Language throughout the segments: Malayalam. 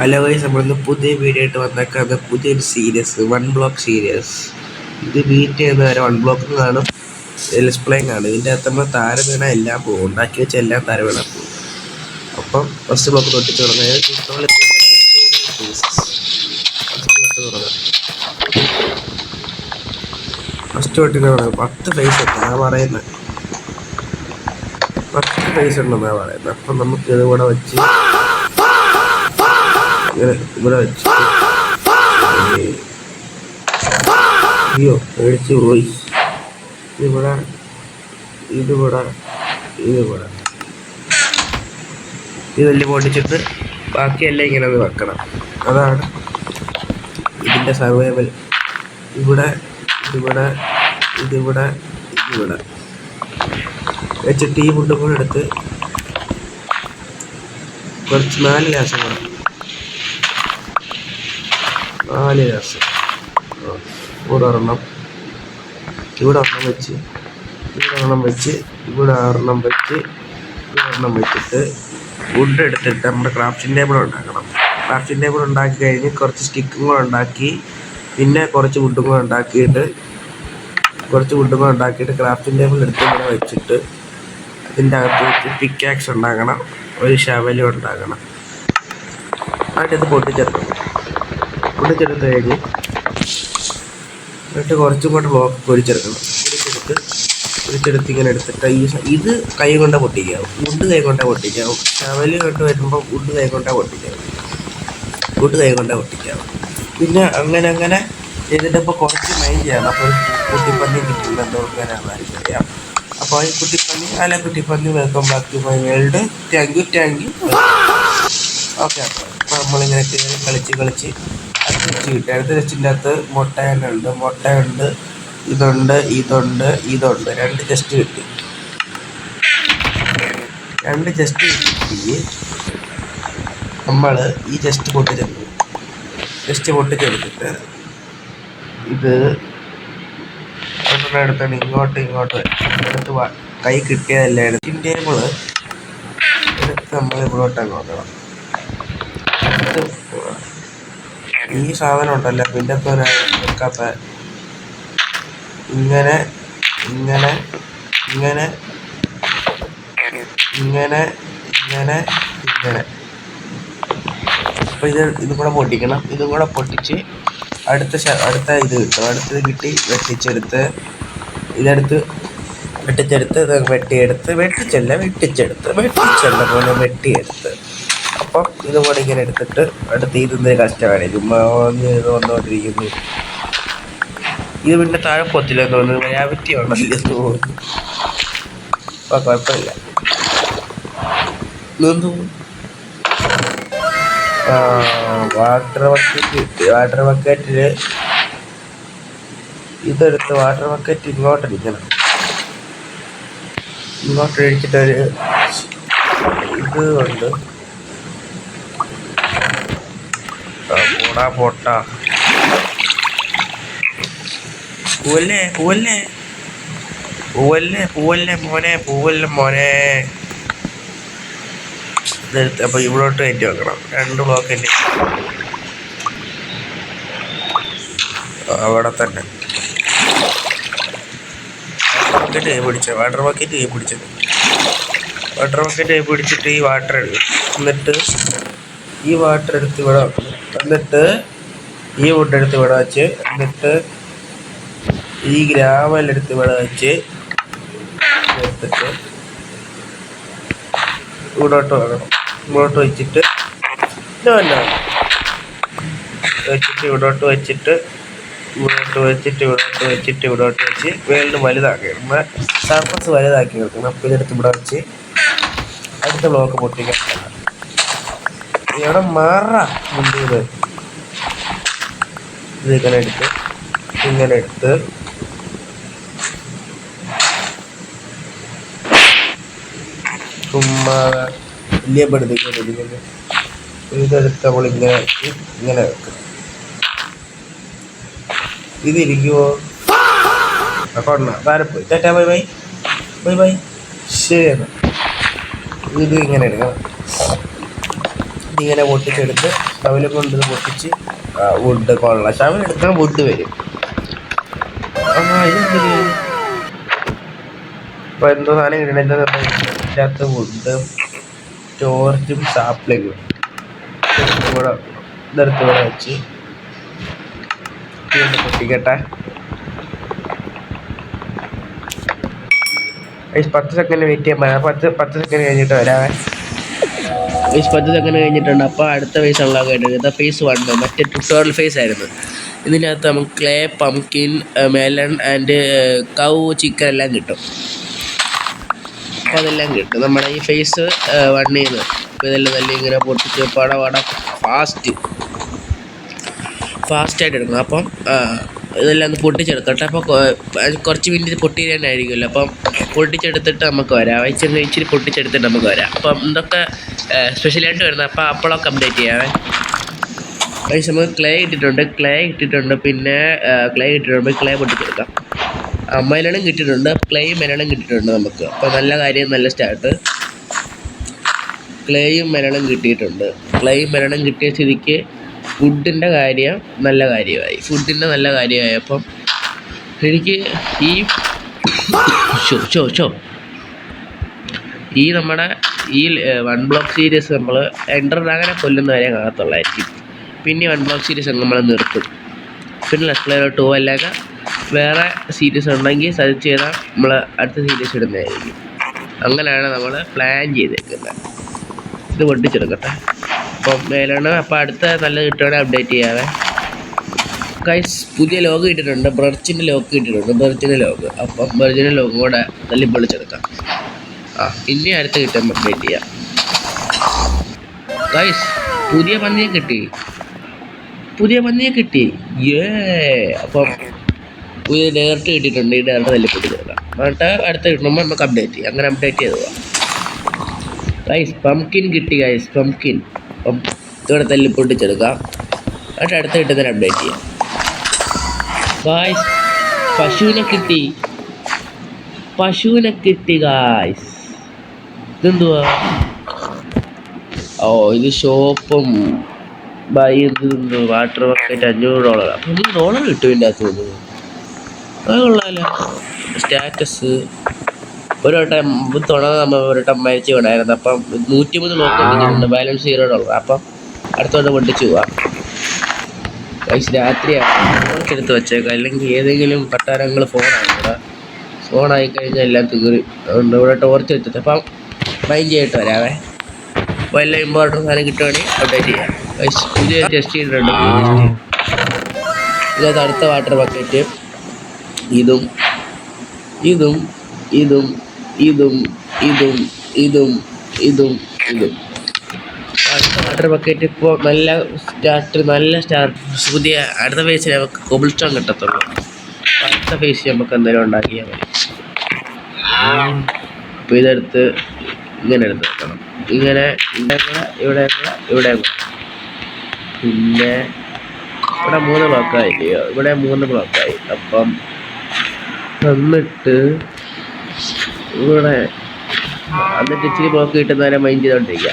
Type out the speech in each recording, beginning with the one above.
ഹലോ ഗൈസ്, നമ്മളിന്ന് പുതിയ വീഡിയോ ആയിട്ട് വന്നേക്കാണ്. പുതിയൊരു സീരീസ്, വൺ ബ്ലോക്ക് സീരീസ്. ഇത് ബീറ്റ് ചെയ്യുന്ന വരെ വൺ ബ്ലോക്ക് കാണും, ഡിസ്പ്ലേയും കാണും. ഇതിൻ്റെ അകത്ത് നമ്മൾ താരം വീണ എല്ലാം പോകും, ഉണ്ടാക്കി വെച്ച എല്ലാം താരം വീണ പോകും. അപ്പം ഫസ്റ്റ് ബ്ലോക്ക് തൊട്ടിച്ച് തുടങ്ങുന്നത് ഫസ്റ്റ് തൊട്ടിട്ട് തുടങ്ങും. 10 ഫേസ് ഉണ്ട് ഞാൻ പറയുന്നത്, 10 ഫേസ് ഉണ്ടെന്നാണ് പറയുന്നത്. അപ്പം നമുക്ക് ഇത് കൂടെ വെച്ച് ഇവിടെ വെച്ച് അയ്യോ മേടിച്ച് പോയി. ഇവിടെ ഇതെല്ലാം പൊട്ടിച്ചിട്ട് ബാക്കിയെല്ലാം ഇങ്ങനെ ഒന്ന് വെക്കണം. അതാണ് ഇതിൻ്റെ സർവൈവൽ. ഇവിടെ വെച്ചിട്ട് ഈ ഫുഡും കൂടെ എടുത്ത് കുറച്ച് 4 ഗ്ലാസും കൂടെ 4 ഗ്ലാസ് ഇവിടെ ഒരെണ്ണം വെച്ച് ഇവിടെ ഒരെണ്ണം വെച്ചിട്ട് വുഡ് എടുത്തിട്ട് നമ്മുടെ ക്രാഫ്റ്റിംഗ് ടേബിൾ ഉണ്ടാക്കണം. ക്രാഫ്റ്റിംഗ് ടേബിൾ ഉണ്ടാക്കി കഴിഞ്ഞ് കുറച്ച് സ്റ്റിക്കും കൂടെ ഉണ്ടാക്കി, പിന്നെ കുറച്ച് വുഡും കൂടെ ഉണ്ടാക്കിയിട്ട് ക്രാഫ്റ്റിംഗ് ടേബിൾ എടുത്ത് ഇവിടെ വെച്ചിട്ട് അതിൻ്റെ അകത്ത് വെച്ച് പിക്കാക്സ് ഉണ്ടാക്കണം, ഒരു ശവലും ഉണ്ടാക്കണം. ആയിട്ടത് പൊട്ടിച്ചെടുത്ത് കഴിഞ്ഞ് എന്നിട്ട് കുറച്ചും കൂടെ ബ്ലോക്ക് പൊരിച്ചെടുക്കണം. പൊരിച്ചെടുത്ത് ഇങ്ങനെ എടുത്തിട്ട് ഇത് കൈ കൊണ്ടേ പൊട്ടിക്കാവും, വുഡ് കൈ കൊണ്ടേ പൊട്ടിക്കാവും. ശവല് കൊണ്ട് വരുമ്പോൾ വുഡ് കൈ കൊണ്ടേ പൊട്ടിക്കാവും. പിന്നെ അങ്ങനെ ചെയ്തിട്ട് ഇപ്പോൾ കുറച്ച് മൈൻഡ് ചെയ്യണം. അപ്പോൾ കുട്ടിപ്പന്നി കിട്ടുന്നുണ്ടോ നോക്കാനാണെന്നറിയാം. അപ്പോൾ ഈ കുട്ടിപ്പന്നി welcome back to my world. Thank you. Okay, അപ്പോൾ നമ്മളിങ്ങനെ കയറി കളിച്ച് അടുത്ത ടെസ്റ്റിൻ്റെ അകത്ത് മുട്ടയുണ്ട്, ഇതുണ്ട്, 2 ചെസ്റ്റ് കിട്ടി. 2 ചെസ്റ്റ് കിട്ടി. നമ്മൾ ഈ ചെസ്റ്റ് പൊട്ടിച്ചെടുത്തിട്ട് ഇത് എടുത്താണ് ഇങ്ങോട്ട് എടുത്ത് കൈ കിട്ടിയതല്ല എടുത്തിൻ്റെ ടേബിൾ എടുത്ത് നമ്മൾ ഇവിടോട്ട് നോക്കണം. ഈ സാധനം ഉണ്ടല്ലോ പിന്നെ വെക്കാത്ത ഇങ്ങനെ അപ്പോൾ ഇതും കൂടെ പൊട്ടിക്കണം. ഇതും കൂടെ പൊട്ടിച്ച് അടുത്ത ഇത് കിട്ടും. അടുത്തത് കിട്ടി വെട്ടിച്ചെടുത്ത് വെട്ടിച്ചെടുത്ത് അപ്പം ഇതും കൂടെ ഇങ്ങനെ എടുത്തിട്ട് അടുത്ത് ഇതിൻ്റെ കഷ്ടമാണ്. ചുമ്മാ വന്നുകൊണ്ടിരിക്കുന്നു. ഇത് പിന്നെ താഴെ പൊത്തില്ലെന്ന് തോന്നുന്നു, ഗ്രാവിറ്റി ഉണ്ടല്ലോ തോന്നുന്നു. അപ്പോൾ കുഴപ്പമില്ല. വാട്ടർ ബക്കറ്റിൽ ഇതെടുത്ത് വാട്ടർ ബക്കറ്റ് ഇങ്ങോട്ടടിക്കണം. ഇങ്ങോട്ടടിച്ചിട്ടൊരു ഇത് കൊണ്ട് പോട്ടാ പൂവല്ലേ മോനെ ഇതെടുത്ത് അപ്പോൾ ഇവിടോട്ട് കയറ്റി വെക്കണം. 2 ബ്ലോക്കിൻ്റെ അവിടെ തന്നെ വാട്ടർ ബക്കറ്റ് കൈ പിടിച്ചിട്ട് ഈ വാട്ടർ എടുക്കും. എന്നിട്ട് ഈ വാട്ടർ എടുത്ത് ഇവിടെ വെക്കണം. എന്നിട്ട് ഈ വുഡ് എടുത്ത് ഇവിടെ വെച്ച്, എന്നിട്ട് ഈ ഗ്രാവൽ എടുത്ത് ഇവിടെ വെച്ച് എടുത്തിട്ട് ഇവിടോട്ട് വെക്കണം. ഇവിടോട്ട് വെച്ചിട്ട് ഇവിടോട്ട് വെച്ച് വേൾഡ് വലുതാക്കി നമ്മുടെ സർഫസ് വലുതാക്കി വെക്കണം. അപ്പോൾ ഇതെടുത്ത് ഇവിടെ വെച്ച് അടുത്ത ബ്ലോക്ക് പൊട്ടിക്കാൻ ഇവിടെ മാറാ മുൻപ് ഇത് ഇങ്ങനെ എടുത്ത് ചുമ്മാ വലിയ പെടുത്തിക്കൊണ്ടിരിക്കുന്നത്. ഇതെടുത്ത് നമ്മൾ ഇങ്ങനെ വെക്കും. ഇതിരിക്കുമോ? കൊണ്ട താരെ പോയി ടാറ്റാ ബൈ. ശരിയാണ്. ഇത് ഇങ്ങനെ എടുക്കണം. ഇതിങ്ങനെ പൊട്ടിച്ചെടുത്ത് ഷവലും കൊണ്ട് ഇത് പൊട്ടിച്ച് വുഡ് കൊള്ളാം. ഷവൽ എടുക്കാൻ വുഡ് വരും. ഇതെന്തിന് ഇപ്പൊ എന്തോ സാധനം കിട്ടണ ഇതിനകത്ത് വുഡ് ടോർച്ചും സാപ്ലിങ്ങും ഇവിടെ ഇതെടുത്ത് ഇവിടെ വെച്ച് പൊട്ടിക്കട്ടെ. 10 സെക്കൻഡ് വെയിറ്റ് ചെയ്യാൻ 10 സെക്കൻഡ് കഴിഞ്ഞിട്ട് വരാവേ. 10 സെക്കൻഡ് കഴിഞ്ഞിട്ടുണ്ട്. അപ്പോൾ അടുത്ത ഫേസ് അൺലോക്ക് ആയിട്ടുണ്ട്. ഇത് ഫേസ് 1 മറ്റേ ട്യൂട്ടോറിയൽ ഫേസ് ആയിരുന്നു. ഇതിനകത്ത് നമുക്ക് clay, pumpkin, melon and cow, chicken എല്ലാം കിട്ടും. അപ്പോൾ അതെല്ലാം കിട്ടും നമ്മുടെ ഈ ഫേസ് 1 അപ്പോൾ ഇതെല്ലാം നല്ല ഇങ്ങനെ പൊട്ടിച്ച് പട ഫാസ്റ്റായിട്ട് എടുക്കണം. അപ്പം ഇതെല്ലാം ഒന്ന് പൊട്ടിച്ചെടുക്കട്ടെ. അപ്പോൾ കുറച്ച് മിനിറ്റ് പൊട്ടിക്കാനായിരിക്കുമല്ലോ. അപ്പം പൊട്ടിച്ചെടുത്തിട്ട് നമുക്ക് വരാം. ഇച്ചിരി പൊട്ടിച്ചെടുത്തിട്ട് നമുക്ക് വരാം. അപ്പം എന്തൊക്കെ സ്പെഷ്യലായിട്ട് വരുന്നത് അപ്പോൾ അപ്പോഴൊക്കെ അപ്ഡേറ്റ് ചെയ്യാവേ. നമുക്ക് ക്ലേ ഇട്ടിട്ടുണ്ട്. പിന്നെ ക്ലേ പൊട്ടിച്ചെടുക്കാം. മെലണും കിട്ടിയിട്ടുണ്ട്. ക്ലേയും മെലണും കിട്ടിയിട്ടുണ്ട് നമുക്ക്. അപ്പോൾ നല്ല കാര്യം, നല്ല സ്റ്റാർട്ട്. ക്ലേയും മെലണും കിട്ടിയിട്ടുണ്ട്. ക്ലേയും മെലണും കിട്ടിയ സ്ഥിതിക്ക് ഫുഡിൻ്റെ കാര്യം നല്ല കാര്യമായി. അപ്പം എനിക്ക് ഈ നമ്മുടെ ഈ 1 ബ്ലോക്ക് സീരീസ് നമ്മൾ എൻഡർ ഡ്രാഗനെ കൊല്ലുന്ന വരെ കാണത്തുള്ളായിരിക്കും. പിന്നെ 1 ബ്ലോക്ക് സീരീസ് നമ്മൾ നിർത്തും. പിന്നെ ലെറ്റ്സ് പ്ലേ 2 അല്ലെങ്കിൽ വേറെ സീരീസ് ഉണ്ടെങ്കിൽ സജസ്റ്റ് ചെയ്താൽ നമ്മൾ അടുത്ത സീരീസ് ഇടുന്നതായിരിക്കും. അങ്ങനെയാണ് നമ്മൾ പ്ലാൻ ചെയ്തേക്കുന്നത്. ഇത് പൊട്ടിച്ചെടുക്കട്ടെ. അപ്പം മേലാണ്. അപ്പോൾ അടുത്ത നല്ല കിട്ടുവാണെങ്കിൽ അപ്ഡേറ്റ് ചെയ്യാവേ. ഗൈസ് പുതിയ ലോഗ് കിട്ടിയിട്ടുണ്ട്. ബ്രർച്ചിൻ്റെ ലോഗ് കിട്ടിയിട്ടുണ്ട്. അപ്പം ബ്രർച്ചിൻ്റെ ലോഗ് കൂടെ തല്ലി പൊളിച്ചെടുക്കാം. ഇനി അടുത്ത് കിട്ടുമ്പോൾ അപ്ഡേറ്റ് ചെയ്യാം. ഗൈസ് പുതിയ പന്നിയെ കിട്ടി. അപ്പം പുതിയ ഡേർട്ട് കിട്ടിയിട്ടുണ്ട്. ഈ ഡേർട്ട് തല്ലി പൊളിച്ചെടുക്കാം. എന്നിട്ട് അടുത്ത് കിട്ടുമ്പോൾ നമുക്ക് അപ്ഡേറ്റ് ചെയ്യാം. അങ്ങനെ അപ്ഡേറ്റ് ചെയ്ത് പോവാം. ഗൈസ് പംകിൻ കിട്ടി. അപ്പം ഇവിടെ തല്ലി പൊട്ടിച്ചെടുക്കാം. എന്നിട്ട് അടുത്ത് കിട്ടുന്നതിന് അപ്ഡേറ്റ് ചെയ്യാം. ഗായ്സ് പശുവിനെ കിട്ടി ഗായ്സ്. ഇതെന്തുവാ? ഇത് ഷോപ്പും വാട്ടർ ബക്കറ്റ് $500. അപ്പം $100 കിട്ടും ഇതിൻ്റെ അകത്ത് തോന്നുന്നു. അത് കൊള്ളാമല്ലോ. സ്റ്റാറ്റസ് ഒരു വട്ടം മരിച്ചു വിടായിരുന്നു. അപ്പം 103 ബ്ലോക്ക് കിട്ടിയിട്ടുണ്ട്. ബാലൻസ് $0. അപ്പം അടുത്തോട്ട് പൊട്ടിച്ച് പോവാം. ഗൈസ് രാത്രിയാണ് എടുത്ത് വെച്ചേക്കാം. അല്ലെങ്കിൽ ഏതെങ്കിലും പട്ടാരങ്ങൾ ഫോണായി കഴിഞ്ഞാൽ എല്ലാം തീറി. അതുകൊണ്ട് ഇവിടെ ടോർച്ച് വെച്ചത്. അപ്പം മൈൻഡ് ചെയ്തിട്ട് വരാവേ. അപ്പോൾ എല്ലാം ഇമ്പോർട്ടൻറ്റ് സാധനം കിട്ടുവാണെങ്കിൽ അപ്ഡേറ്റ് ചെയ്യാം. ഗൈസ് പുതിയ ടെസ്റ്റ് ചെയ്തിട്ടുണ്ട്. ഇതിനകത്ത് അടുത്ത വാട്ടർ ബക്കറ്റ് ഇതും അടുത്ത വാട്ടർ ബക്കറ്റ്. ഇപ്പോൾ നല്ല സ്റ്റാർട്ട്. പുതിയ അടുത്ത ഫേസിൽ നമുക്ക് കോബിൾ സ്റ്റോൺ കിട്ടത്തുള്ളൂ. അടുത്ത ഫേസ് നമുക്ക് എന്തെങ്കിലും ഉണ്ടാക്കിയാൽ മതി. അപ്പോൾ ഇതെടുത്ത് ഇങ്ങനെ എടുത്ത് വെക്കണം. ഇങ്ങനെ ഇവിടെ പിന്നെ ഇവിടെ 3 ബ്ലോക്കായില്ലയോ? ഇവിടെ 3 ബ്ലോക്കായി. അപ്പം എന്നിട്ട് ഇച്ചിരി ബ്ലോക്ക് കിട്ടുന്നവരെ മൈൻഡ് ചെയ്തോണ്ടിരിക്കുക.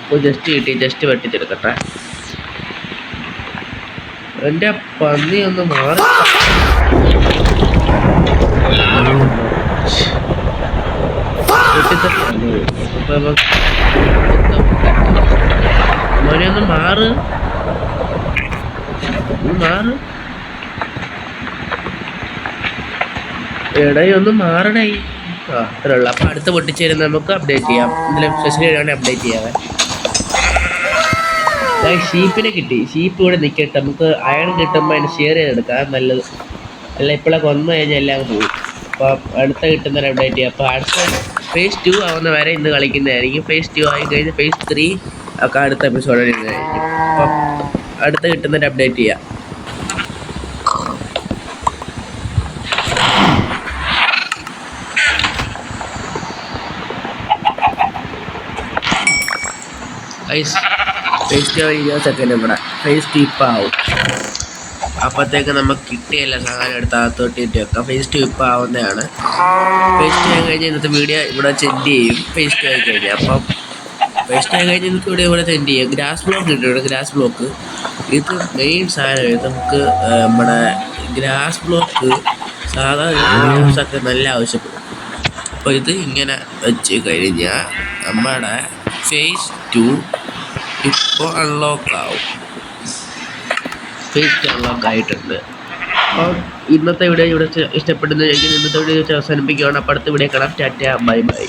അപ്പോൾ ജസ്റ്റ് വെട്ടിച്ചെടുക്കട്ടെ. എൻ്റെ പന്നി ഒന്ന് മാറി. മോനെ ഒന്ന് മാറ്. ഒന്ന് മാറണേ. അത്രേ ഉള്ളൂ. അപ്പോൾ അടുത്ത് പൊട്ടിച്ചേരുന്ന നമുക്ക് അപ്ഡേറ്റ് ചെയ്യാം. എന്തെങ്കിലും സ്പെഷ്യൽ ആണെങ്കിൽ അപ്ഡേറ്റ് ചെയ്യാവേ. ഷീപ്പിനെ കിട്ടി. ഷീപ്പ് ഇവിടെ നിൽക്കട്ടെ. നമുക്ക് അയൺ കിട്ടുമ്പോൾ അതിന് ഷെയർ ചെയ്തെടുക്കാം. നല്ലത്. അല്ല ഇപ്പോഴൊക്കെ വന്നു കഴിഞ്ഞാൽ എല്ലാം പോകും. അപ്പോൾ അടുത്ത കിട്ടുന്നവരെ അപ്ഡേറ്റ് ചെയ്യാം. അപ്പോൾ അടുത്ത phase 2 ആവുന്ന വരെ ഇന്ന് കളിക്കുന്നതായിരിക്കും. phase 2 ആയി കഴിഞ്ഞ് phase 3 ഒക്കെ അടുത്ത എപ്പിസോഡിൽ ഇരുന്നതായിരിക്കും. അപ്പം അടുത്ത കിട്ടുന്നവരെ അപ്ഡേറ്റ് ചെയ്യാം. phase 20 സെക്കൻഡ് ഇവിടെ phase 2 ഇപ്പം ആവും. അപ്പോഴത്തേക്ക് നമുക്ക് കിട്ടിയല്ല സാധനം എടുത്ത് അകത്തോട്ട് ഇട്ട് വെക്കാം. phase 2 ഇപ്പം ആവുന്നതാണ്. phase 2 ആയി കഴിഞ്ഞാൽ ഇന്നത്തെ വീഡിയോ ഇവിടെ ചെൻഡ് ചെയ്യും. phase 2 ആയി കഴിഞ്ഞാൽ അപ്പം വേസ്റ്റ് ആയി കഴിഞ്ഞാൽ നിങ്ങൾക്ക് ഇവിടെ സെൻഡ് ചെയ്യാം. ഗ്രാസ് ബ്ലോക്ക് കിട്ടും ഇവിടെ. ഗ്രാസ് ബ്ലോക്ക് ഇത് മെയിൻ സാധനം. നമുക്ക് നമ്മുടെ ഗ്രാസ് ബ്ലോക്ക് സാധാരണ നല്ല ആവശ്യപ്പെടും. അപ്പോൾ ഇത് ഇങ്ങനെ വെച്ച് കഴിഞ്ഞാൽ നമ്മുടെ ഫേസ് 2 ഇപ്പോൾ അൺലോക്ക് ആവും. ഫേസ് 2 അൺലോക്ക് ആയിട്ടുണ്ട്. അപ്പോൾ ഇന്നത്തെ വീഡിയോ ഇവിടെ ഇഷ്ടപ്പെടുന്ന ഇന്നത്തെ വീഡിയോ അവസാനിപ്പിക്കുകയാണ്. അപ്പോൾ അടുത്ത വീഡിയോ കാണാം. Tata bye bye.